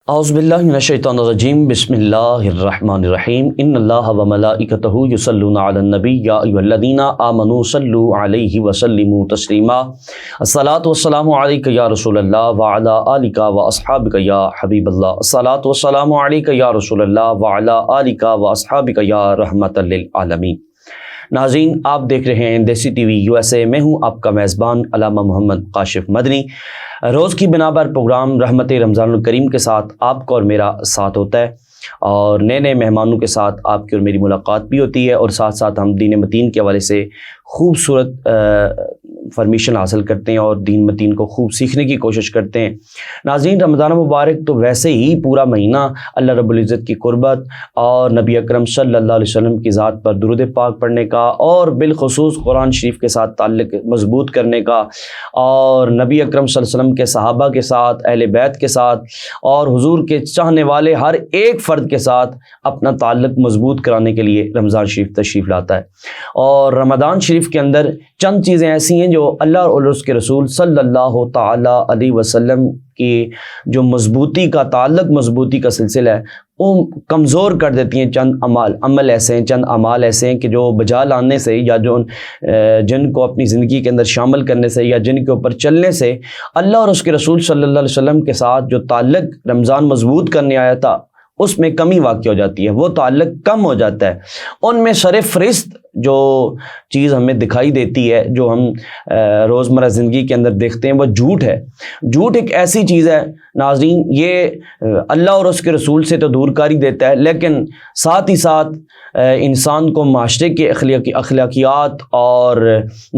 اعوذ باللہ من الشیطان الرجیم بسم اللہ الرحمن الرحیم ان اللہ و ملائکتہ یصلون علی النبی یا ایھا الذین آمنوا صلوا علیہ وسلموا تسلیما الصلاۃ والسلام علیک یا رسول اللہ وعلی آلک واصحابک یا حبیب اللہ الصلاۃ والسلام علیک یا رسول اللہ وعلی آلک واصحابک یا رحمۃ للعالمین۔ ناظرین، آپ دیکھ رہے ہیں دیسی ٹی وی USA، میں ہوں آپ کا میزبان علامہ محمد کاشف مدنی۔ روز کی بنا پر پروگرام رحمت رمضان الکریم کے ساتھ آپ کا اور میرا ساتھ ہوتا ہے، اور نئے نئے مہمانوں کے ساتھ آپ کی اور میری ملاقات بھی ہوتی ہے، اور ساتھ ساتھ ہم دین متین کے حوالے سے خوبصورت انفارمیشن حاصل کرتے ہیں اور دین متین کو خوب سیکھنے کی کوشش کرتے ہیں۔ ناظرین، رمضان مبارک تو ویسے ہی پورا مہینہ اللہ رب العزت کی قربت اور نبی اکرم صلی اللہ علیہ وسلم کی ذات پر درود پاک پڑھنے کا، اور بالخصوص قرآن شریف کے ساتھ تعلق مضبوط کرنے کا، اور نبی اکرم صلی اللہ علیہ وسلم کے صحابہ کے ساتھ، اہل بیت کے ساتھ، اور حضور کے چاہنے والے ہر ایک فرد کے ساتھ اپنا تعلق مضبوط کرانے کے لیے رمضان شریف تشریف لاتا ہے۔ اور رمضان شریف کے اندر چند چیزیں ایسی ہیں جو اللہ اور اس کے رسول صلی اللہ تعالی علیہ وسلم کی جو مضبوطی کا تعلق، مضبوطی کا سلسلہ ہے، وہ کمزور کر دیتی ہیں۔ چند عمل ایسے ہیں، چند اعمال ایسے ہیں کہ جو بجا لانے سے، یا جو جن کو اپنی زندگی کے اندر شامل کرنے سے، یا جن کے اوپر چلنے سے اللہ اور اس کے رسول صلی اللہ علیہ وسلم کے ساتھ جو تعلق رمضان مضبوط کرنے آیا تھا اس میں کمی واقع ہو جاتی ہے، وہ تعلق کم ہو جاتا ہے۔ ان میں سر فہرست جو چیز ہمیں دکھائی دیتی ہے، جو ہم روزمرہ زندگی کے اندر دیکھتے ہیں، وہ جھوٹ ہے۔ جھوٹ ایک ایسی چیز ہے ناظرین، یہ اللہ اور اس کے رسول سے تو دور کاری دیتا ہے، لیکن ساتھ ہی ساتھ انسان کو معاشرے کے اخلاقیات اور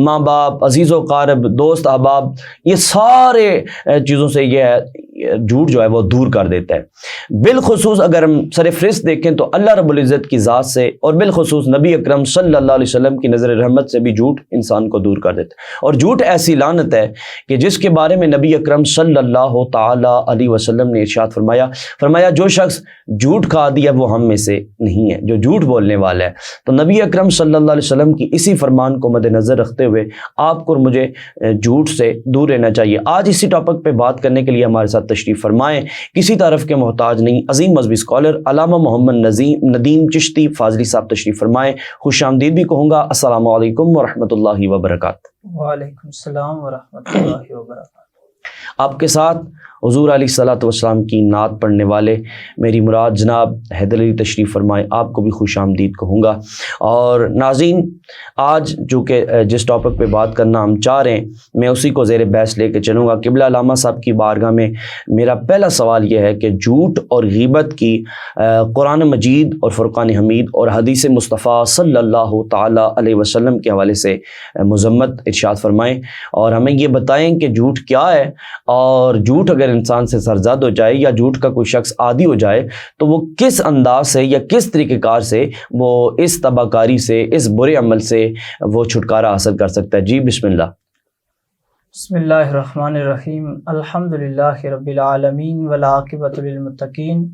ماں باپ، عزیز و قارب، دوست احباب، یہ سارے چیزوں سے یہ جھوٹ جو ہے وہ دور کر دیتا ہے۔ بالخصوص اگر ہم سر فہرست دیکھیں تو اللہ رب العزت کی ذات سے، اور بالخصوص نبی اکرم صلی اللہ علیہ وسلم کی نظر رحمت سے بھی جھوٹ انسان کو دور کر دیتا ہے۔ اور جھوٹ ایسی لعنت ہے کہ جس کے بارے میں نبی اکرم صلی اللہ تعالی علیہ وسلم نے ارشاد فرمایا جو شخص جھوٹ کا عادی ہے وہ ہم میں سے نہیں ہے، جو جھوٹ بولنے والا ہے۔ تو نبی اکرم صلی اللہ علیہ وسلم کی اسی فرمان کو مد نظر رکھتے ہوئے آپ کو اور مجھے جھوٹ سے دور رہنا چاہیے۔ آج اسی ٹاپک پہ بات کرنے کے لیے ہمارے ساتھ تشریف فرمائیں، کسی طرف کے محتاج نہیں، عظیم مذہبی اسکالر علامہ محمد ندیم چشتی فاضلی صاحب تشریف فرمائیں۔ خوش آمدید بھی کہوں گا۔ السلام علیکم ورحمۃ اللہ وبرکاتہ۔ وعلیکم السلام ورحمۃ اللہ وبرکاتہ۔ آپ کے ساتھ حضور علیہ الصلوۃ والسلام کی نعت پڑھنے والے میری مراد جناب حیدر علی تشریف فرمائے، آپ کو بھی خوش آمدید کہوں گا۔ اور ناظرین، آج جو کہ جس ٹاپک پہ بات کرنا ہم چاہ رہے ہیں، میں اسی کو زیر بحث لے کے چلوں گا۔ قبلہ علامہ صاحب کی بارگاہ میں میرا پہلا سوال یہ ہے کہ جھوٹ اور غیبت کی قرآن مجید اور فرقان حمید اور حدیث مصطفیٰ صلی اللہ تعالی علیہ وسلم کے حوالے سے مذمت ارشاد فرمائیں، اور ہمیں یہ بتائیں کہ جھوٹ کیا ہے، اور جھوٹ اگر انسان سے سرزد ہو جائے یا جھوٹ کا کوئی شخص عادی ہو جائے تو وہ کس انداز سے یا کس طریقہ کار سے وہ اس تباہ کاری سے، اس برے عمل سے وہ چھٹکارا حاصل کر سکتا ہے۔ جی بسم اللہ۔ بسم اللہ الرحمن الرحیم۔ الحمدللہ رب العالمین والعاقبۃ للمتقین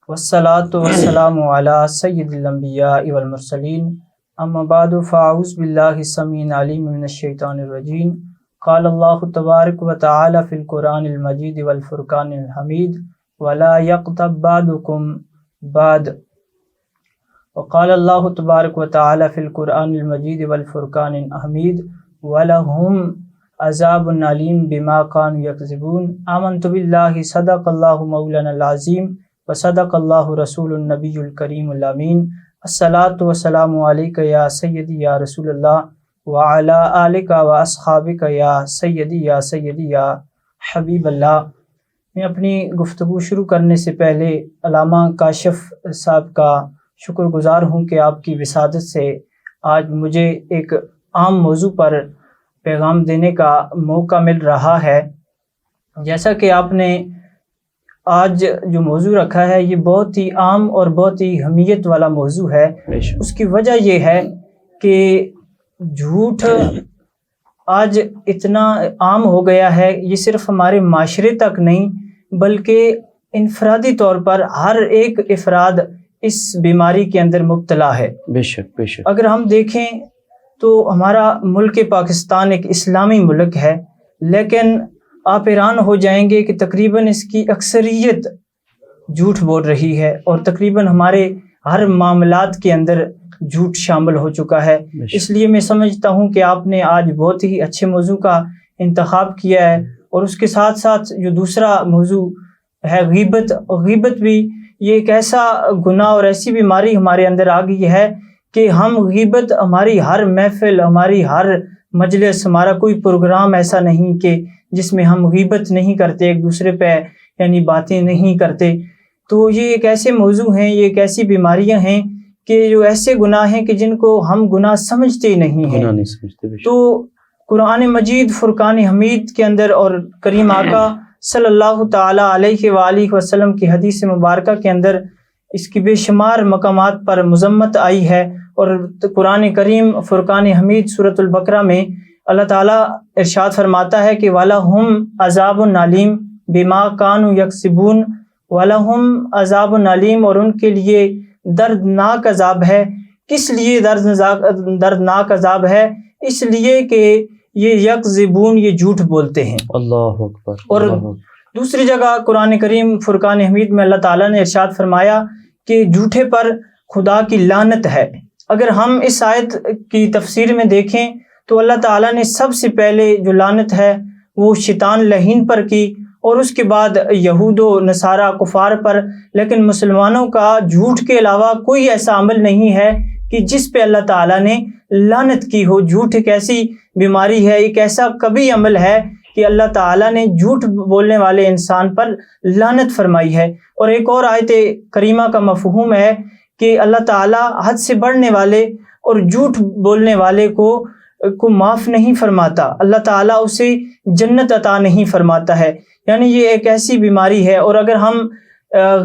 والصلاۃ والسلام علی سید الانبیاء والمرسلین، اما بعد فاعوذ باللہ السمیع العلیم من الشیطان الرجیم۔ قال اللہ تبارک و تعالی فی القرآن المجید والفرقان الحمید ولا یغتب بعضکم بعضا، وقال اللہ تبارک و تعالی فی القرآن المجید والفرقان الحمید ولہم عذاب علیم بما كانوا یکذبون۔ آمنت باللہ صدق اللہ مولانا العظیم وصدق اللہ رسول النبی الکریم الامین۔ الصلاۃ والسلام علیک یا سیدی یا رسول اللہ وعلی آلک و اصحابک یا سیدی یا حبیب اللہ۔ میں اپنی گفتگو شروع کرنے سے پہلے علامہ کاشف صاحب کا شکر گزار ہوں کہ آپ کی وسادت سے آج مجھے ایک عام موضوع پر پیغام دینے کا موقع مل رہا ہے۔ جیسا کہ آپ نے آج جو موضوع رکھا ہے یہ بہت ہی عام اور بہت ہی اہمیت والا موضوع ہے۔ اس کی وجہ یہ ہے کہ جھوٹ آج اتنا عام ہو گیا ہے، یہ صرف ہمارے معاشرے تک نہیں بلکہ انفرادی طور پر ہر ایک افراد اس بیماری کے اندر مبتلا ہے۔ بے شک۔ اگر ہم دیکھیں تو ہمارا ملک پاکستان ایک اسلامی ملک ہے، لیکن آپ حیران ہو جائیں گے کہ تقریباً اس کی اکثریت جھوٹ بول رہی ہے، اور تقریباً ہمارے ہر معاملات کے اندر جھوٹ شامل ہو چکا ہے۔ اس لیے میں سمجھتا ہوں کہ آپ نے آج بہت ہی اچھے موضوع کا انتخاب کیا ہے، اور اس کے ساتھ ساتھ جو دوسرا موضوع ہے غیبت، غیبت بھی یہ ایک ایسا گناہ اور ایسی بیماری ہمارے اندر آ گئی ہے کہ ہم غیبت، ہماری ہر محفل، ہماری ہر مجلس، ہمارا کوئی پروگرام ایسا نہیں کہ جس میں ہم غیبت نہیں کرتے، ایک دوسرے پہ یعنی باتیں نہیں کرتے۔ تو یہ ایک ایسے موضوع ہیں، یہ ایک ایسی بیماریاں ہیں کہ جو ایسے گناہ ہیں کہ جن کو ہم گناہ سمجھتے نہیں ہیں۔ گناہ نہیں سمجھتے۔ تو قرآن مجید فرقان حمید کے اندر اور کریم آقا صلی اللہ تعالی علیہ وآلہ وسلم کی حدیث مبارکہ کے اندر اس کی بے شمار مقامات پر مذمت آئی ہے، اور قرآن کریم فرقان حمید سورۃ البقرہ میں اللہ تعالیٰ ارشاد فرماتا ہے کہ وَلَهُمْ عَذَابٌ عَلِيمٌ بِمَا كَانُوا يَكْسِبُونَ، وَلَهُمْ عَذَابٌ عَلِيمٌ، اور ان کے لیے دردناک عذاب ہے۔ کس لیے دردناک عذاب ہے؟ اس لیے کہ یہ یکذبون، یہ جھوٹ بولتے ہیں۔ اللہ اکبر۔ اور دوسری جگہ قرآن کریم فرقان حمید میں اللہ تعالیٰ نے ارشاد فرمایا کہ جھوٹے پر خدا کی لعنت ہے۔ اگر ہم اس آیت کی تفسیر میں دیکھیں تو اللہ تعالیٰ نے سب سے پہلے جو لعنت ہے وہ شیطان لعین پر کی، اور اس کے بعد یہود و نصارہ کفار پر، لیکن مسلمانوں کا جھوٹ کے علاوہ کوئی ایسا عمل نہیں ہے کہ جس پہ اللہ تعالیٰ نے لعنت کی ہو۔ جھوٹ ایک ایسی بیماری ہے، ایک ایسا کبھی عمل ہے کہ اللہ تعالیٰ نے جھوٹ بولنے والے انسان پر لعنت فرمائی ہے۔ اور ایک اور آیت کریمہ کا مفہوم ہے کہ اللہ تعالیٰ حد سے بڑھنے والے اور جھوٹ بولنے والے کو معاف نہیں فرماتا، اللہ تعالیٰ اسے جنت عطا نہیں فرماتا ہے۔ یعنی یہ ایک ایسی بیماری ہے۔ اور اگر ہم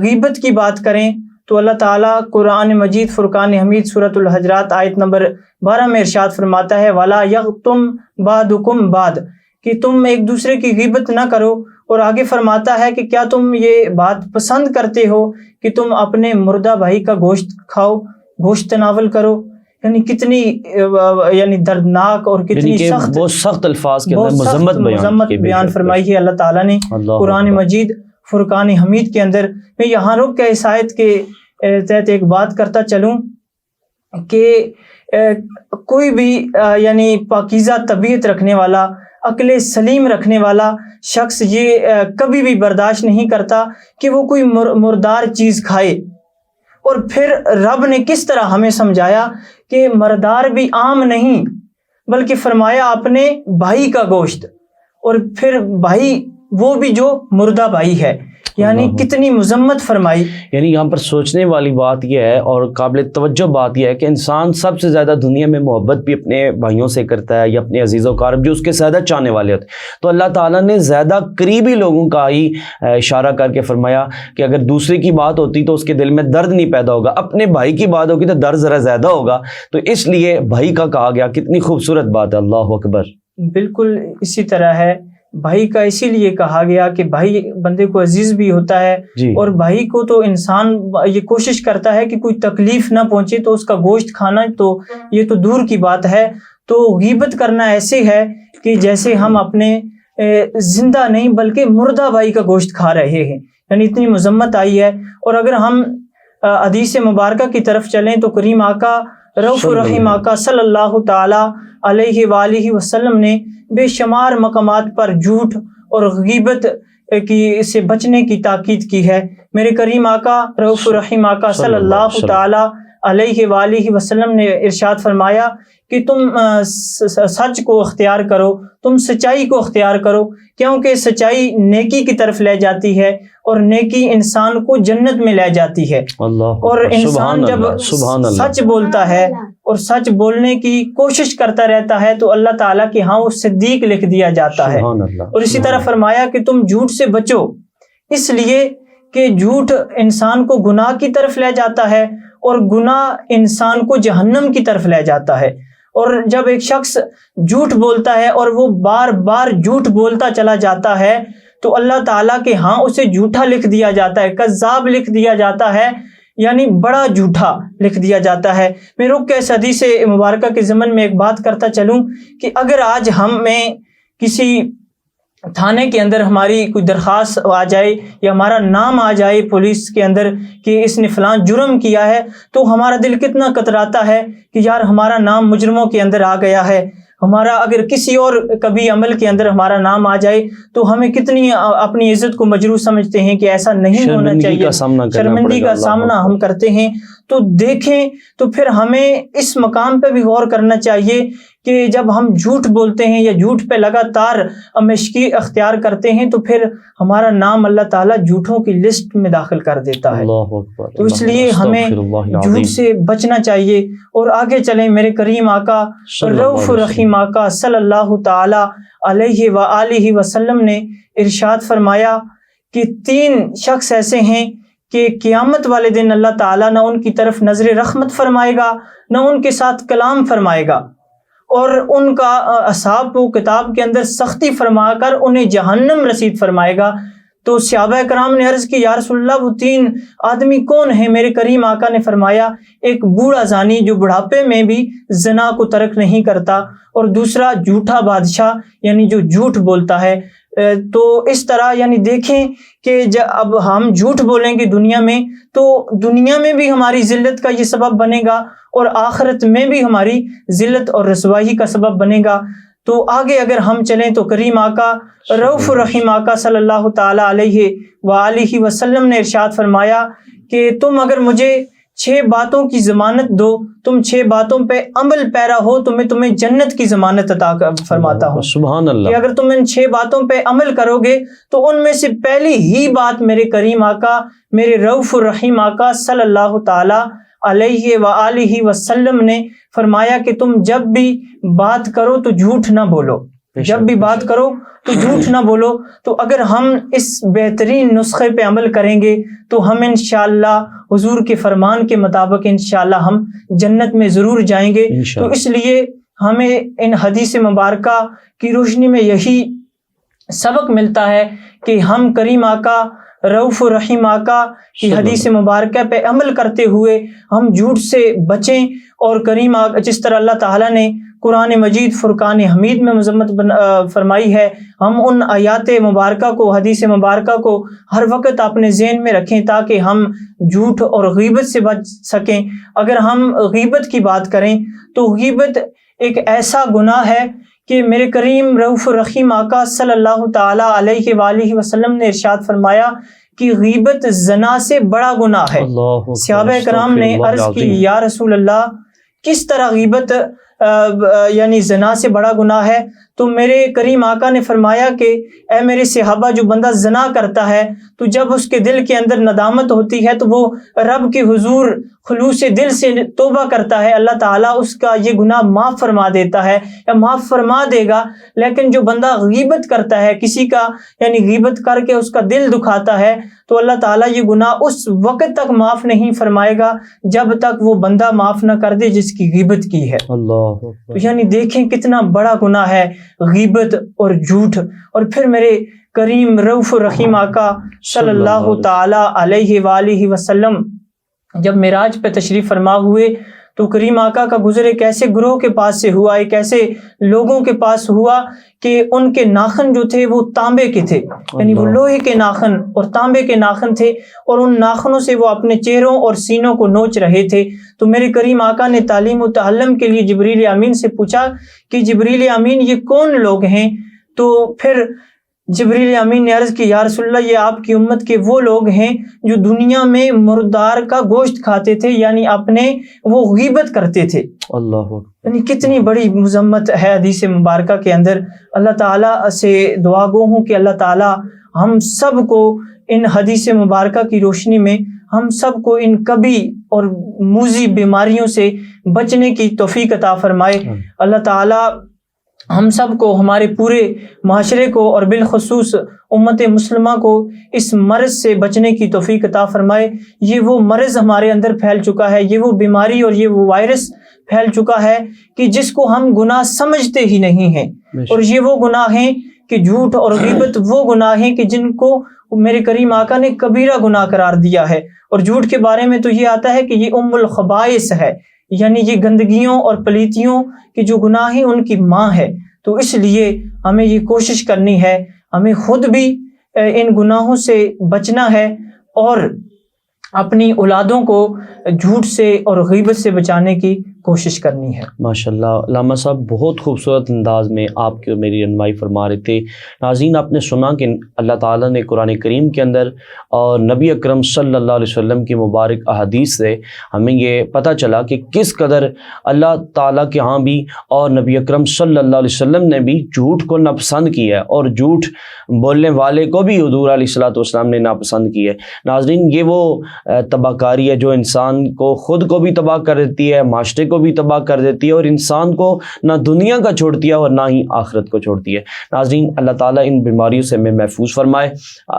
غیبت کی بات کریں تو اللہ تعالیٰ قرآن مجید فرقان حمید سورۃ الحجرات آیت نمبر 12 میں ارشاد فرماتا ہے وَلَا يَغْتَمْ بَعْضُكُمْ بَعْضًا، کہ تم ایک دوسرے کی غیبت نہ کرو۔ اور آگے فرماتا ہے کہ کیا تم یہ بات پسند کرتے ہو کہ تم اپنے مردہ بھائی کا گوشت کھاؤ، گوشت تناول کرو؟ یعنی کتنی یعنی دردناک اور کتنی سخت، بہت سخت الفاظ کے اندر مذمت بیان فرمائی ہے اللہ تعالیٰ نے قرآن مجید فرقان حمید کے اندر۔ میں یہاں رک کے اس آیت کے تحت ایک بات کرتا چلوں کہ کوئی بھی یعنی پاکیزہ طبیعت رکھنے والا، عقل سلیم رکھنے والا شخص یہ کبھی بھی برداشت نہیں کرتا کہ وہ کوئی مردار چیز کھائے۔ اور پھر رب نے کس طرح ہمیں سمجھایا کہ مردار بھی عام نہیں بلکہ فرمایا اپنے بھائی کا گوشت، اور پھر بھائی وہ بھی جو مردہ بھائی ہے، یعنی کتنی مذمت فرمائی۔ یعنی یہاں پر سوچنے والی بات یہ ہے اور قابل توجہ بات یہ ہے کہ انسان سب سے زیادہ دنیا میں محبت بھی اپنے بھائیوں سے کرتا ہے یا اپنے عزیز و اقارب جو اس کے زیادہ چاہنے والے ہوتے ہیں۔ تو اللہ تعالیٰ نے زیادہ قریبی لوگوں کا ہی اشارہ کر کے فرمایا کہ اگر دوسرے کی بات ہوتی تو اس کے دل میں درد نہیں پیدا ہوگا، اپنے بھائی کی بات ہوگی تو درد ذرا زیادہ ہوگا، تو اس لیے بھائی کا کہا گیا۔ کتنی خوبصورت بات ہے، اللہ اکبر۔ بالکل اسی طرح ہے، بھائی کا اسی لیے کہا گیا کہ بھائی بندے کو عزیز بھی ہوتا ہے اور بھائی کو تو انسان یہ کوشش کرتا ہے کہ کوئی تکلیف نہ پہنچے، تو اس کا گوشت کھانا تو یہ تو دور کی بات ہے۔ تو غیبت کرنا ایسے ہے کہ جیسے ہم اپنے زندہ نہیں بلکہ مردہ بھائی کا گوشت کھا رہے ہیں، یعنی اتنی مذمت آئی ہے۔ اور اگر ہم حدیث مبارکہ کی طرف چلیں تو کریم آقا رؤوف الرحیم آقا صلی اللہ تعالی علیہ وآلہ وسلم نے بے شمار مقامات پر جھوٹ اور غیبت کی سے بچنے کی تاکید کی ہے۔ میرے کریم آقا رؤوف الرحیم آقا صلی اللہ تعالی علیہ وآلہ وسلم نے ارشاد فرمایا کہ تم سچ کو اختیار کرو، تم سچائی کو اختیار کرو، کیونکہ سچائی نیکی کی طرف لے جاتی ہے اور نیکی انسان کو جنت میں لے جاتی ہے۔ اور انسان جب سچ بولتا ہے اور سچ بولنے کی کوشش کرتا رہتا ہے تو اللہ تعالیٰ کے ہاں وہ صدیق لکھ دیا جاتا ہے۔ اور اسی طرح فرمایا کہ تم جھوٹ سے بچو، اس لیے کہ جھوٹ انسان کو گناہ کی طرف لے جاتا ہے اور گناہ انسان کو جہنم کی طرف لے جاتا ہے۔ اور جب ایک شخص جھوٹ بولتا ہے اور وہ بار بار جھوٹ بولتا چلا جاتا ہے تو اللہ تعالیٰ کے ہاں اسے جھوٹا لکھ دیا جاتا ہے، کذاب لکھ دیا جاتا ہے، یعنی بڑا جھوٹا لکھ دیا جاتا ہے۔ میں رک کے اس حدیث مبارکہ کے ضمن میں ایک بات کرتا چلوں کہ اگر آج ہم میں کسی تھانے کے اندر ہماری کوئی درخواست آ جائے یا ہمارا نام آ جائے پولیس کے اندر کہ اس نے فلاں جرم کیا ہے، تو ہمارا دل کتنا کتراتا ہے کہ یار ہمارا نام مجرموں کے اندر آ گیا ہے۔ ہمارا اگر کسی اور کبھی عمل کے اندر ہمارا نام آ جائے تو ہمیں کتنی اپنی عزت کو مجروح سمجھتے ہیں کہ ایسا نہیں ہونا چاہیے، شرمندگی کا سامنا ہم کرتے ہیں۔ تو دیکھیں تو پھر ہمیں اس مقام پہ بھی غور کرنا چاہیے کہ جب ہم جھوٹ بولتے ہیں یا جھوٹ پہ لگاتار مشقی اختیار کرتے ہیں تو پھر ہمارا نام اللہ تعالیٰ جھوٹوں کی لسٹ میں داخل کر دیتا ہے۔ تو اس لیے ہمیں جھوٹ سے بچنا چاہیے۔ اور آگے چلیں، میرے کریم آقا رؤوف رحیم آقا صلی اللہ تعالی علیہ وآلہ وسلم نے ارشاد فرمایا کہ 3 شخص ایسے ہیں کہ قیامت والے دن اللہ تعالیٰ نہ ان کی طرف نظر رحمت فرمائے گا، نہ ان کے ساتھ کلام فرمائے گا، اور ان کا اصحاب کو کتاب کے اندر سختی فرما کر انہیں جہنم رسید فرمائے گا۔ تو صحابہ کرام نے عرض کی یا رسول اللہ وہ 3 آدمی کون ہیں؟ میرے کریم آقا نے فرمایا ایک بوڑھا زانی جو بڑھاپے میں بھی زنا کو ترک نہیں کرتا، اور دوسرا جھوٹا بادشاہ یعنی جو جھوٹ بولتا ہے۔ تو اس طرح یعنی دیکھیں کہ جب اب ہم جھوٹ بولیں گے دنیا میں تو دنیا میں بھی ہماری ذلت کا یہ سبب بنے گا اور آخرت میں بھی ہماری ذلت اور رسوائی کا سبب بنے گا۔ تو آگے اگر ہم چلیں تو کریم آقا رؤوف رحیم آقا صلی اللہ تعالی علیہ وآلہ وسلم نے ارشاد فرمایا کہ تم اگر مجھے 6 باتوں کی ضمانت دو، تم 6 باتوں پہ عمل پیرا ہو تو میں تمہیں جنت کی ضمانت عطا فرماتا ہوں۔ سبحان اللہ۔ کہ اگر تم ان 6 باتوں پہ عمل کرو گے تو ان میں سے پہلی ہی بات میرے کریم آقا، میرے رؤوف الرحیم آقا صلی اللہ تعالی علیہ وآلہ وسلم نے فرمایا کہ تم جب بھی بات کرو تو جھوٹ نہ بولو، جب بھی بات کرو تو جھوٹ نہ بولو۔ تو اگر ہم اس بہترین نسخے پہ عمل کریں گے تو ہم انشاءاللہ حضور کے فرمان کے مطابق انشاءاللہ ہم جنت میں ضرور جائیں گے۔ تو اس لیے ہمیں ان حدیث مبارکہ کی روشنی میں یہی سبق ملتا ہے کہ ہم کریم آقا رؤوف الرحیم آقا کی حدیث مبارکہ پہ عمل کرتے ہوئے ہم جھوٹ سے بچیں، اور کریم آقا جس طرح اللہ تعالیٰ نے قرآن مجید فرقان حمید میں مذمت فرمائی ہے، ہم ان آیات مبارکہ کو، حدیث مبارکہ کو ہر وقت اپنے ذہن میں رکھیں تاکہ ہم جھوٹ اور غیبت سے بچ سکیں۔ اگر ہم غیبت کی بات کریں تو غیبت ایک ایسا گناہ ہے کہ میرے کریم رؤوف الرحیم آقا صلی اللہ تعالی علیہ وآلہ وسلم نے ارشاد فرمایا کہ غیبت زنا سے بڑا گناہ ہے۔ صحابہ کرام نے عرض کی یا رسول اللہ کس طرح غیبت یعنی زنا سے بڑا گناہ ہے؟ تو میرے کریم آقا نے فرمایا کہ اے میرے صحابہ، جو بندہ زنا کرتا ہے تو جب اس کے دل کے اندر ندامت ہوتی ہے تو وہ رب کے حضور خلوص دل سے توبہ کرتا ہے، اللہ تعالیٰ اس کا یہ گناہ معاف فرما دیتا ہے یا معاف فرما دے گا۔ لیکن جو بندہ غیبت کرتا ہے کسی کا، یعنی غیبت کر کے اس کا دل دکھاتا ہے، تو اللہ تعالیٰ یہ گناہ اس وقت تک معاف نہیں فرمائے گا جب تک وہ بندہ معاف نہ کر دے جس کی غیبت کی ہے۔ تو یعنی دیکھیں کتنا بڑا گناہ ہے غیبت اور جھوٹ۔ اور پھر میرے کریم رؤوف الرحیم آقا صلی اللہ تعالی علیہ وآلہ وسلم جب معراج پہ تشریف فرما ہوئے تو کریم آقا کا گزر ایک ایسے گروہ کے پاس سے ہوا، ایک ایسے لوگوں کے پاس ہوا کہ ان کے ناخن جو تھے وہ تانبے کے تھے، یعنی وہ لوہے کے ناخن اور تانبے کے ناخن تھے، اور ان ناخنوں سے وہ اپنے چہروں اور سینوں کو نوچ رہے تھے۔ تو میرے کریم آقا نے تعلیم و تعلم کے لیے جبریل امین سے پوچھا کہ جبریل امین یہ کون لوگ ہیں؟ تو پھر جبریل امین نے عرض کی یا رسول اللہ یہ آپ کی امت کے وہ لوگ ہیں جو دنیا میں مردار کا گوشت کھاتے تھے، یعنی اپنے وہ غیبت کرتے تھے۔ اللہ، یعنی کتنی بڑی مذمت ہے حدیث مبارکہ کے اندر۔ اللہ تعالیٰ سے دعا گو ہوں کہ اللہ تعالیٰ ہم سب کو ان حدیث مبارکہ کی روشنی میں ہم سب کو ان کبھی اور موذی بیماریوں سے بچنے کی توفیق عطا فرمائے۔ اللہ تعالیٰ ہم سب کو، ہمارے پورے معاشرے کو اور بالخصوص امت مسلمہ کو اس مرض سے بچنے کی توفیق عطا فرمائے۔ یہ وہ مرض ہمارے اندر پھیل چکا ہے، یہ وہ بیماری اور یہ وہ وائرس پھیل چکا ہے کہ جس کو ہم گناہ سمجھتے ہی نہیں ہیں، اور یہ وہ گناہ ہیں کہ جھوٹ اور غیبت وہ گناہ ہیں کہ جن کو میرے کریم آقا نے کبیرہ گناہ قرار دیا ہے۔ اور جھوٹ کے بارے میں تو یہ آتا ہے کہ یہ ام الخبائث ہے، یعنی یہ گندگیوں اور پلیتیوں کے جو گناہ ہیں ان کی ماں ہے۔ تو اس لیے ہمیں یہ کوشش کرنی ہے، ہمیں خود بھی ان گناہوں سے بچنا ہے اور اپنی اولادوں کو جھوٹ سے اور غیبت سے بچانے کی کوشش کرنی ہے۔ ماشاءاللہ علامہ صاحب بہت خوبصورت انداز میں آپ کی میری رہنمائی فرما رہے تھے۔ ناظرین آپ نے سنا کہ اللہ تعالیٰ نے قرآن کریم کے اندر اور نبی اکرم صلی اللہ علیہ وسلم کی مبارک احادیث سے ہمیں یہ پتہ چلا کہ کس قدر اللہ تعالیٰ کے ہاں بھی اور نبی اکرم صلی اللہ علیہ وسلم نے بھی جھوٹ کو ناپسند کیا ہے اور جھوٹ بولنے والے کو بھی حضور علیہ الصلوۃ والسلام نے ناپسند کی ہے۔ ناظرین یہ وہ تباہ کاری ہے جو انسان کو خود کو بھی تباہ کر دیتی ہے، معاشرے کو بھی تباہ کر دیتی ہے اور انسان کو نہ دنیا کا چھوڑتی ہے اور نہ ہی آخرت کو چھوڑتی ہے۔ ناظرین اللہ تعالیٰ ان بیماریوں سے ہمیں محفوظ فرمائے۔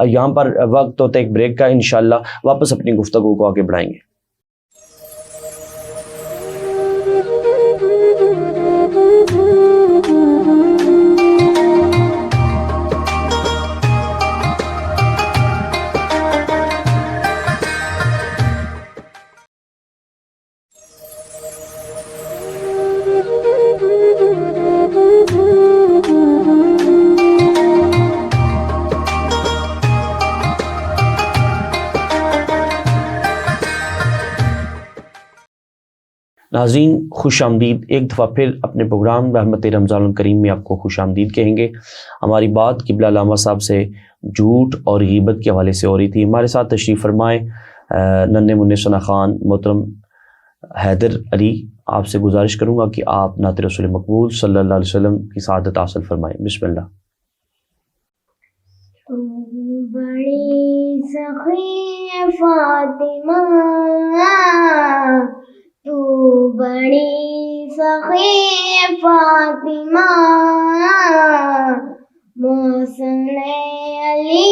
یہاں پر وقت ہوتا ہے ایک بریک کا، انشاءاللہ واپس اپنی گفتگو کو آگے بڑھائیں گے۔ ناظرین خوش آمدید، ایک دفعہ پھر اپنے پروگرام رحمت رمضان الکریم میں آپ کو خوش آمدید کہیں گے۔ ہماری بات قبلہ علامہ صاحب سے جھوٹ اور غیبت کے حوالے سے ہو رہی تھی۔ ہمارے ساتھ تشریف فرمائے ننھے منع ثنا خان محترم حیدر علی، آپ سے گزارش کروں گا کہ آپ نعت رسول مقبول صلی اللہ علیہ وسلم کی سعادت حاصل فرمائیں۔ بسم اللہ۔ بڑی سخی فاطمہ، تو بڑی سخی فاطمہ، محسن علی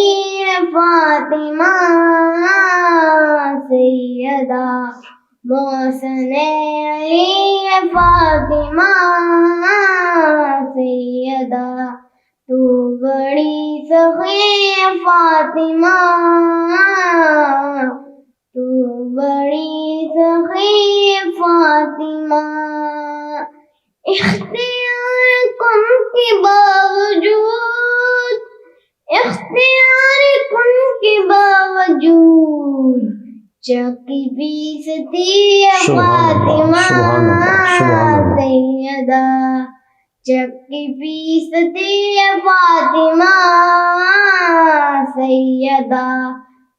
فاطمہ، سیدہ محسن علی فاطمہ، سیدہ تو بڑی سخی فاطمہ، تو بڑی سخی فاطمہ، اختیار کن کے باوجود، اختیار کن کے باوجود چکی پیستی فاطمہ، سیدہ چکی پیستی فاطمہ، سیدہ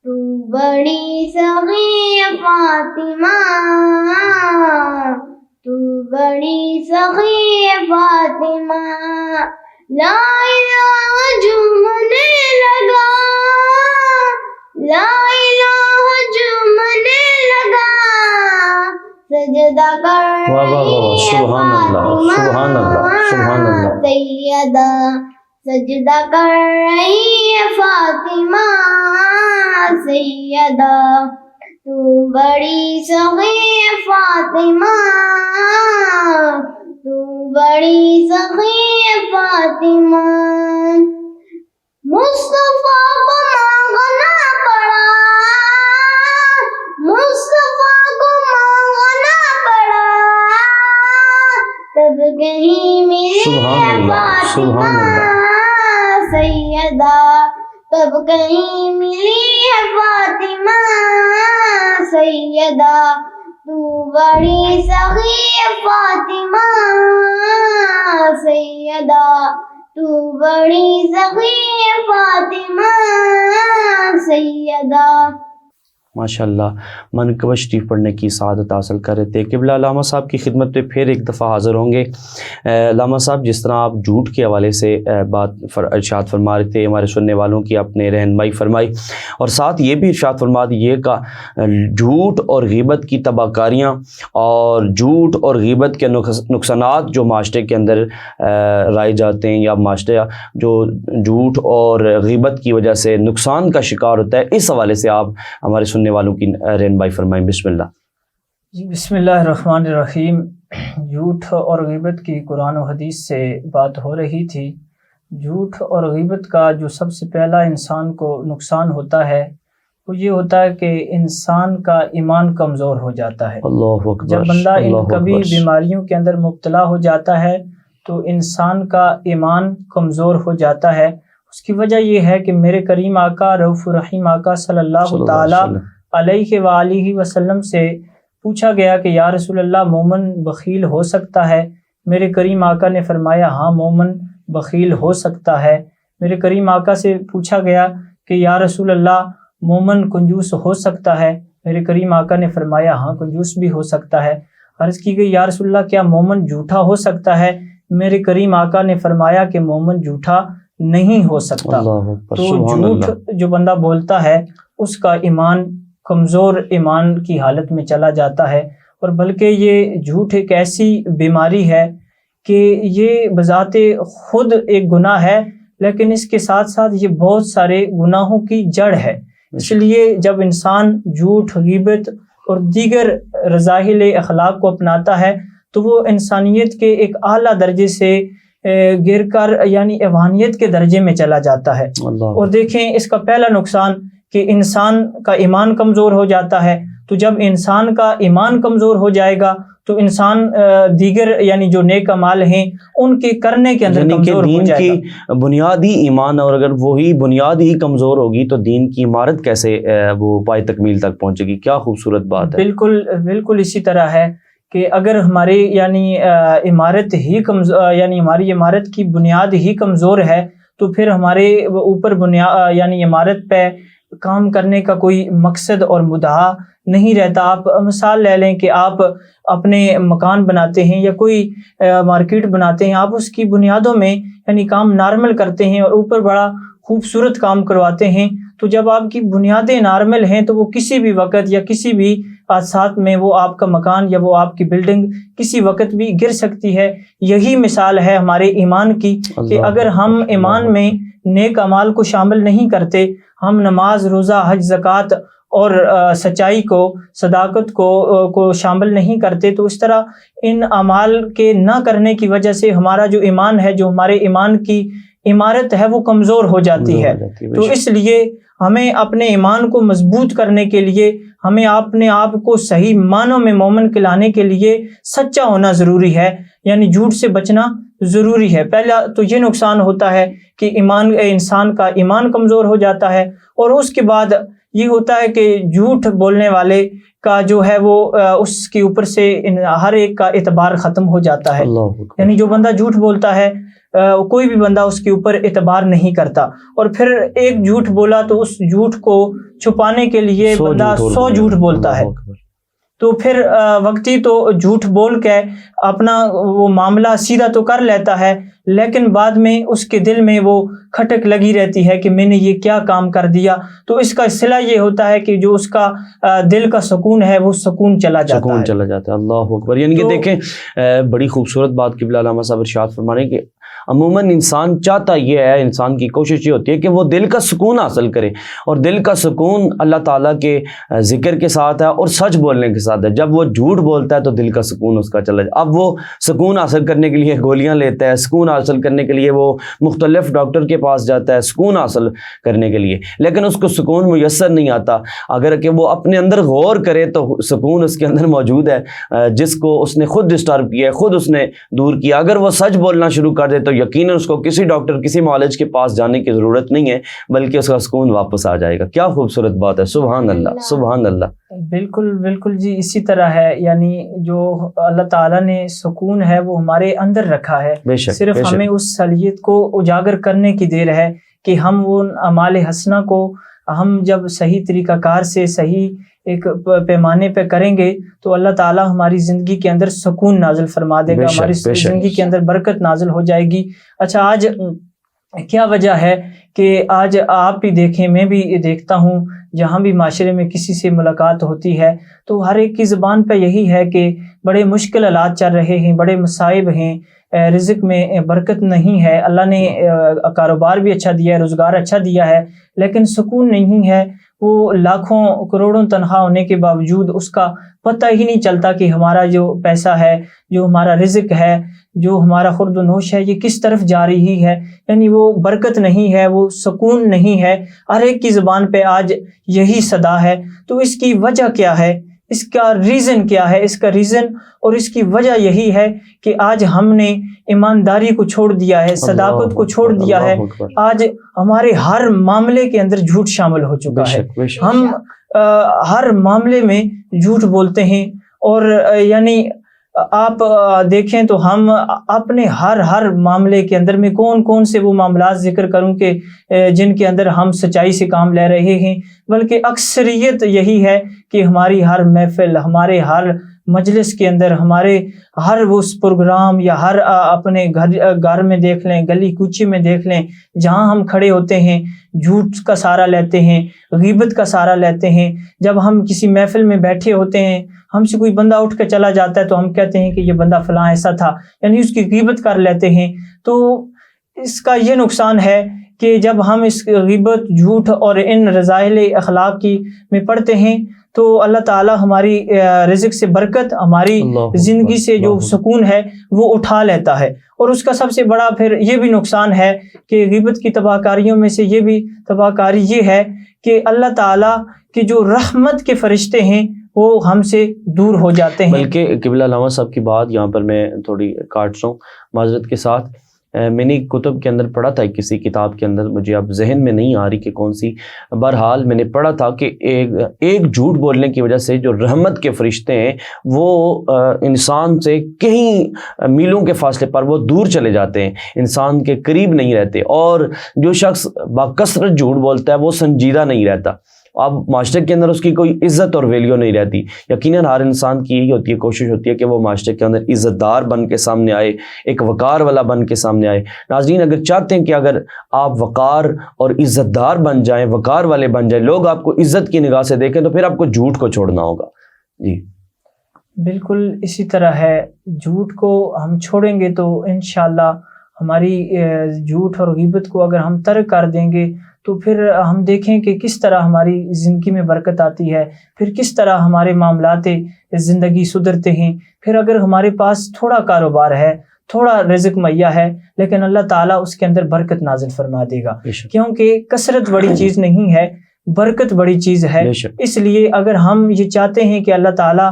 تو بڑی سخی فاطمہ، تو بڑی سخی فاطمہ، لا الہ جو منے لگا، لا الہ جو منے لگا، سجدہ کر رہی ہے فاطمہ، سیدہ سجدہ کر رہی ہے فاطمہ، سیدہ تو بڑی سخی فاطمہ، تو بڑی سخی فاطمہ، مصطفیٰ کو مانگنا پڑا، مصطفیٰ کو مانگنا پڑا، تب کہیں ملی ہے فاطمہ، سیدہ تب کہیں ملی ہے فاطمہ، سیدہ تو بڑی سخی فاطمہ، سیدہ تو بڑی سخی فاطمہ، سیدہ۔ ماشاءاللہ منقبت شریف پڑھنے کی سعادت حاصل کر رہے تھے۔ قبلہ علامہ صاحب کی خدمت پہ پھر ایک دفعہ حاضر ہوں گے۔ علامہ صاحب جس طرح آپ جھوٹ کے حوالے سے بات ارشاد فرما رہے تھے، ہمارے سننے والوں کی آپ نے رہنمائی فرمائی اور ساتھ یہ بھی ارشاد فرما دیے کہ جھوٹ اور غیبت کی تباہ کاریاں اور جھوٹ اور غیبت کے نقصانات جو معاشرے کے اندر رائے جاتے ہیں یا معاشرہ جو جھوٹ اور غیبت کی وجہ سے نقصان کا شکار ہوتا ہے، اس حوالے سے آپ ہمارے سننے والوں کی رہنمائی فرمائیں۔ بسم اللہ۔ جی بسم اللہ الرحمن الرحیم۔ جھوٹ اور غیبت کی قرآن و حدیث سے بات ہو رہی تھی۔ جھوٹ اور غیبت کا جو سب سے پہلا انسان کو نقصان ہوتا ہے وہ یہ ہوتا ہے کہ انسان کا ایمان کمزور ہو جاتا ہے۔ اللہ اکبر۔ جب بندہ ان کبھی بیماریوں کے اندر مبتلا ہو جاتا ہے تو انسان کا ایمان کمزور ہو جاتا ہے، اس کی وجہ یہ ہے کہ میرے کریم آقا رؤوف الرحیم آقا صلی اللہ تعالیٰ علیہ وآلہ وسلم سے پوچھا گیا کہ یا رسول اللہ مومن بخیل ہو سکتا ہے؟ میرے کریم آقا نے فرمایا ہاں مومن بخیل ہو سکتا ہے۔ میرے کریم آقا سے پوچھا گیا کہ یا رسول اللہ مومن کنجوس ہو سکتا ہے؟ میرے کریم آقا نے فرمایا ہاں کنجوس بھی ہو سکتا ہے۔ عرض کی گئی یا رسول اللہ کیا مومن جھوٹا ہو سکتا ہے؟ میرے کریم آقا نے فرمایا کہ مومن جھوٹا نہیں ہو سکتا۔ تو جھوٹ جو بندہ بولتا ہے اس کا ایمان کمزور ایمان کی حالت میں چلا جاتا ہے، اور بلکہ یہ جھوٹ ایک ایسی بیماری ہے کہ یہ بذات خود ایک گناہ ہے، لیکن اس کے ساتھ ساتھ یہ بہت سارے گناہوں کی جڑ ہے۔ اس لیے جب انسان جھوٹ، غیبت اور دیگر رذائل اخلاق کو اپناتا ہے تو وہ انسانیت کے ایک اعلیٰ درجے سے گر کر یعنی ایوانیت کے درجے میں چلا جاتا ہے۔ اور دیکھیں اس کا پہلا نقصان کہ انسان کا ایمان کمزور ہو جاتا ہے، تو جب انسان کا ایمان کمزور ہو جائے گا تو انسان دیگر یعنی جو نیک اعمال ہیں ان کے کرنے کے اندر کمزور ہو جائے گا۔ دین کی بنیادی ایمان، اور اگر وہی بنیاد ہی کمزور ہوگی تو دین کی عمارت کیسے وہ پائے تکمیل تک پہنچے گی؟ کیا خوبصورت بات ہے۔ بالکل اسی طرح ہے کہ اگر ہماری یعنی عمارت ہی کمزور یعنی ہماری عمارت کی بنیاد ہی کمزور ہے تو پھر ہمارے اوپر بنیاد یعنی عمارت پہ کام کرنے کا کوئی مقصد اور مدعا نہیں رہتا۔ آپ مثال لے لیں کہ آپ اپنے مکان بناتے ہیں یا کوئی مارکیٹ بناتے ہیں، آپ اس کی بنیادوں میں یعنی کام نارمل کرتے ہیں اور اوپر بڑا خوبصورت کام کرواتے ہیں، تو جب آپ کی بنیادیں نارمل ہیں تو وہ کسی بھی وقت یا کسی بھی حادثات میں وہ آپ کا مکان یا وہ آپ کی بلڈنگ کسی وقت بھی گر سکتی ہے۔ یہی مثال ہے ہمارے ایمان کی کہ اگر ہم ایمان میں نیک اعمال کو شامل نہیں کرتے، ہم نماز، روزہ، حج، زکوٰۃ اور سچائی کو، صداقت کو شامل نہیں کرتے، تو اس طرح ان اعمال کے نہ کرنے کی وجہ سے ہمارا جو ایمان ہے، جو ہمارے ایمان کی عمارت ہے، وہ کمزور ہو جاتی ہے۔ تو اس لیے ہمیں اپنے ایمان کو مضبوط کرنے کے لیے، ہمیں اپنے آپ کو صحیح معنوں میں مومن کہلانے کے لیے سچا ہونا ضروری ہے، یعنی جھوٹ سے بچنا ضروری ہے۔ پہلا تو یہ نقصان ہوتا ہے کہ انسان کا ایمان کمزور ہو جاتا ہے، اور اس کے بعد یہ ہوتا ہے کہ جھوٹ بولنے والے کا جو ہے وہ اس کے اوپر سے ہر ایک کا اعتبار ختم ہو جاتا ہے۔ یعنی جو بندہ جھوٹ بولتا ہے کوئی بھی بندہ اس کے اوپر اعتبار نہیں کرتا، اور پھر ایک جھوٹ بولا تو اس جھوٹ کو چھپانے کے لیے بندہ 100 جھوٹ بولتا ہے، تو پھر وقتی تو جھوٹ بول کے اپنا وہ معاملہ سیدھا تو کر لیتا ہے، لیکن بعد میں اس کے دل میں وہ کھٹک لگی رہتی ہے کہ میں نے یہ کیا کام کر دیا۔ تو اس کا صلہ یہ ہوتا ہے کہ جو اس کا دل کا سکون ہے وہ سکون چلا جاتا ہے۔ اللہ اکبر۔ یعنی کہ دیکھیں بڑی خوبصورت بات قبلہ علامہ صاحب ارشاد فرما رہے ہیں کہ عموماً انسان چاہتا یہ ہے، انسان کی کوشش یہ ہوتی ہے کہ وہ دل کا سکون حاصل کرے، اور دل کا سکون اللہ تعالیٰ کے ذکر کے ساتھ ہے اور سچ بولنے کے ساتھ ہے۔ جب وہ جھوٹ بولتا ہے تو دل کا سکون اس کا چلا جائے۔ اب وہ سکون حاصل کرنے کے لیے گولیاں لیتا ہے، سکون حاصل کرنے کے لیے وہ مختلف ڈاکٹر کے پاس جاتا ہے سکون حاصل کرنے کے لیے، لیکن اس کو سکون میسر نہیں آتا۔ اگر کہ وہ اپنے اندر غور کرے تو سکون اس کے اندر موجود ہے، جس کو اس نے خود ڈسٹرب کیا ہے، خود اس نے دور کیا۔ اگر وہ سچ بولنا شروع کر دے تو یقیناً اس کو کسی ڈاکٹر، کسی معالج کے پاس جانے کی ضرورت نہیں ہے، بلکہ اس کا سکون واپس آ جائے گا۔ کیا خوبصورت بات ہے، سبحان اللہ سبحان اللہ۔ بالکل جی، اسی طرح ہے، یعنی جو اللہ تعالیٰ نے سکون ہے وہ ہمارے اندر رکھا ہے، صرف ہمیں اس صلاحیت کو اجاگر کرنے کی دیر ہے کہ ہم وہ اعمال حسنہ کو ہم جب صحیح طریقہ کار سے صحیح ایک پیمانے پہ کریں گے تو اللہ تعالیٰ ہماری زندگی کے اندر سکون نازل فرما دے گا، ہماری زندگی کے اندر برکت نازل ہو جائے گی۔ اچھا، آج کیا وجہ ہے کہ آج آپ بھی دیکھیں، میں بھی دیکھتا ہوں، جہاں بھی معاشرے میں کسی سے ملاقات ہوتی ہے تو ہر ایک کی زبان پہ یہی ہے کہ بڑے مشکل حالات چل رہے ہیں، بڑے مصائب ہیں، رزق میں برکت نہیں ہے، اللہ نے کاروبار بھی اچھا دیا ہے، روزگار اچھا دیا ہے، لیکن سکون نہیں ہے۔ وہ لاکھوں کروڑوں تنخواہ ہونے کے باوجود اس کا پتہ ہی نہیں چلتا کہ ہمارا جو پیسہ ہے، جو ہمارا رزق ہے، جو ہمارا خورد و نوش ہے، یہ کس طرف جا رہی ہے، یعنی وہ برکت نہیں ہے، وہ سکون نہیں ہے۔ ہر ایک کی زبان پہ آج یہی صدا ہے۔ تو اس کی وجہ کیا ہے؟ اس کا ریزن کیا ہے؟ اس کا ریزن اور اس کی وجہ یہی ہے کہ آج ہم نے ایمانداری کو چھوڑ دیا ہے، صداقت کو چھوڑ دیا ہے، آج ہمارے ہر معاملے کے اندر جھوٹ شامل ہو چکا ہے۔ ہم ہر معاملے میں جھوٹ بولتے ہیں، اور یعنی آپ دیکھیں تو ہم اپنے ہر معاملے کے اندر میں کون سے وہ معاملات ذکر کروں کہ جن کے اندر ہم سچائی سے کام لے رہے ہیں، بلکہ اکثریت یہی ہے کہ ہماری ہر محفل، ہمارے ہر مجلس کے اندر، ہمارے ہر وہ پروگرام یا ہر اپنے گھر میں دیکھ لیں، گلی کوچے میں دیکھ لیں، جہاں ہم کھڑے ہوتے ہیں جھوٹ کا سہارا لیتے ہیں، غیبت کا سہارا لیتے ہیں۔ جب ہم کسی محفل میں بیٹھے ہوتے ہیں، ہم سے کوئی بندہ اٹھ کے چلا جاتا ہے تو ہم کہتے ہیں کہ یہ بندہ فلاں ایسا تھا، یعنی اس کی غیبت کر لیتے ہیں۔ تو اس کا یہ نقصان ہے کہ جب ہم اس غیبت، جھوٹ اور ان رذائل اخلاق کی میں پڑھتے ہیں تو اللہ تعالیٰ ہماری رزق سے برکت، ہماری زندگی سے جو سکون ہے وہ اٹھا لیتا ہے۔ اور اس کا سب سے بڑا پھر یہ بھی نقصان ہے کہ غیبت کی تباہ کاریوں میں سے یہ بھی تباہ کاری یہ ہے کہ اللہ تعالیٰ کے جو رحمت کے فرشتے ہیں وہ ہم سے دور ہو جاتے ہیں۔ بلکہ قبلہ علامہ صاحب کی بات یہاں پر میں تھوڑی کاٹ رہا ہوں معذرت کے ساتھ، میں نے کتب کے اندر پڑھا تھا، کسی کتاب کے اندر، مجھے اب ذہن میں نہیں آ رہی کہ کون سی، بہرحال میں نے پڑھا تھا کہ ایک جھوٹ بولنے کی وجہ سے جو رحمت کے فرشتے ہیں وہ انسان سے کہیں میلوں کے فاصلے پر وہ دور چلے جاتے ہیں، انسان کے قریب نہیں رہتے، اور جو شخص باکثرت جھوٹ بولتا ہے وہ سنجیدہ نہیں رہتا، اب معاشرے کے اندر اس کی کوئی عزت اور ویلیو نہیں رہتی۔ یقیناً ہر انسان کی یہی ہوتی ہے، کوشش ہوتی ہے کہ وہ معاشرے کے اندر عزت دار بن کے سامنے آئے، ایک وقار والا بن کے سامنے آئے۔ ناظرین، اگر چاہتے ہیں کہ اگر آپ وقار اور عزت دار بن جائیں، وقار والے بن جائیں، لوگ آپ کو عزت کی نگاہ سے دیکھیں، تو پھر آپ کو جھوٹ کو چھوڑنا ہوگا۔ جی بالکل اسی طرح ہے، جھوٹ کو ہم چھوڑیں گے تو انشاءاللہ ہماری جھوٹ اور غیبت کو اگر ہم ترک کر دیں گے تو پھر ہم دیکھیں کہ کس طرح ہماری زندگی میں برکت آتی ہے، پھر کس طرح ہمارے معاملات زندگی سدھرتے ہیں۔ پھر اگر ہمارے پاس تھوڑا کاروبار ہے، تھوڑا رزق مہیا ہے، لیکن اللہ تعالیٰ اس کے اندر برکت نازل فرما دے گا، کیونکہ کثرت بڑی چیز نہیں ہے، برکت بڑی چیز ہے۔ اس لیے اگر ہم یہ چاہتے ہیں کہ اللہ تعالیٰ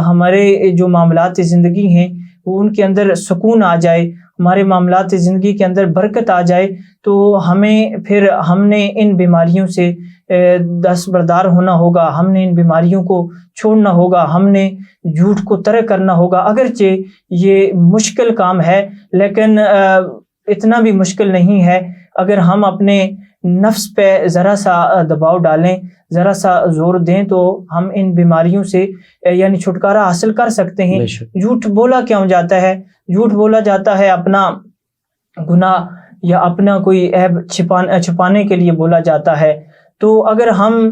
ہمارے جو معاملات زندگی ہیں وہ ان کے اندر سکون آ جائے، ہمارے معاملات زندگی کے اندر برکت آ جائے، تو ہم نے ان بیماریوں سے دستبردار ہونا ہوگا، ہم نے ان بیماریوں کو چھوڑنا ہوگا، ہم نے جھوٹ کو ترک کرنا ہوگا۔ اگرچہ یہ مشکل کام ہے لیکن اتنا بھی مشکل نہیں ہے، اگر ہم اپنے نفس پہ ذرا سا دباؤ ڈالیں، ذرا سا زور دیں تو ہم ان بیماریوں سے یعنی چھٹکارا حاصل کر سکتے ہیں۔ جھوٹ بولا کیوں جاتا ہے؟ جھوٹ بولا جاتا ہے اپنا گناہ یا اپنا کوئی عیب چھپانے کے لیے بولا جاتا ہے۔ تو اگر ہم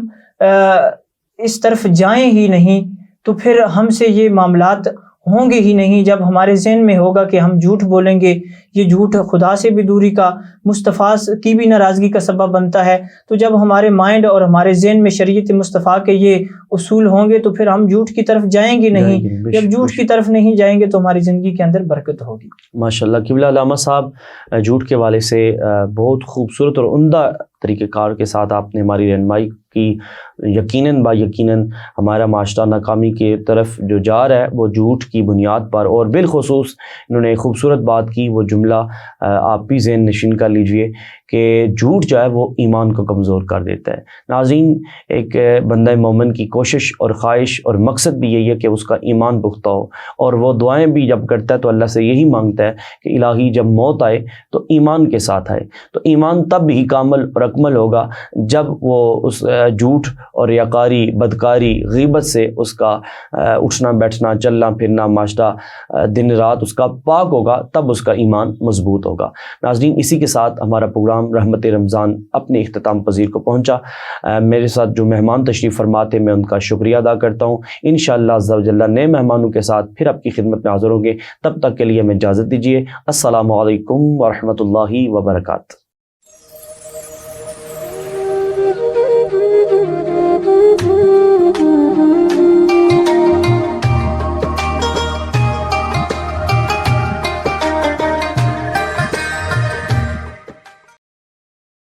اس طرف جائیں ہی نہیں تو پھر ہم سے یہ معاملات ہوں گے ہی نہیں۔ جب ہمارے ذہن میں ہوگا کہ ہم جھوٹ بولیں گے، یہ جھوٹ خدا سے بھی دوری کا، مصطفیٰ کی بھی ناراضگی کا سبب بنتا ہے، تو جب ہمارے مائنڈ اور ہمارے ذہن میں شریعت مصطفیٰ کے یہ اصول ہوں گے تو پھر ہم جھوٹ کی طرف جائیں گے نہیں۔ جب جھوٹ کی طرف نہیں جائیں گے تو ہماری زندگی کے اندر برکت ہوگی۔ ماشاءاللہ، قبلہ علامہ صاحب جھوٹ کے والے سے بہت خوبصورت اور عمدہ طریقہ کار کے ساتھ آپ نے ہماری رہنمائی کی۔ یقیناً با یقیناً ہمارا معاشرہ ناکامی کی طرف جو جا رہا ہے وہ جھوٹ کی بنیاد پر، اور بالخصوص انہوں نے ایک خوبصورت بات کی، وہ جملہ آپ بھی ذہن نشین کر لیجئے کہ جھوٹ جو ہے وہ ایمان کو کمزور کر دیتا ہے۔ ناظرین، ایک بندہ مومن کی کوشش اور خواہش اور مقصد بھی یہی ہے کہ اس کا ایمان پختہ ہو، اور وہ دعائیں بھی جب کرتا ہے تو اللہ سے یہی مانگتا ہے کہ الہی جب موت آئے تو ایمان کے ساتھ آئے۔ تو ایمان تب ہی کامل اور اکمل ہوگا جب وہ اس جھوٹ اور ریاکاری، بدکاری، غیبت سے اس کا اٹھنا بیٹھنا، چلنا پھرنا، معاشرہ دن رات اس کا پاک ہوگا، تب اس کا ایمان مضبوط ہوگا۔ ناظرین، اسی کے ساتھ ہمارا پروگرام رحمت رمضان اپنے اختتام پذیر کو پہنچا۔ میرے ساتھ جو مہمان تشریف فرما تھے میں ان کا شکریہ ادا کرتا ہوں۔ انشاءاللہ عز و جل نئے مہمانوں کے ساتھ پھر آپ کی خدمت میں حاضر ہوں گے، تب تک کے لیے ہمیں اجازت دیجیے۔ السلام علیکم ورحمۃ اللہ وبرکاتہ۔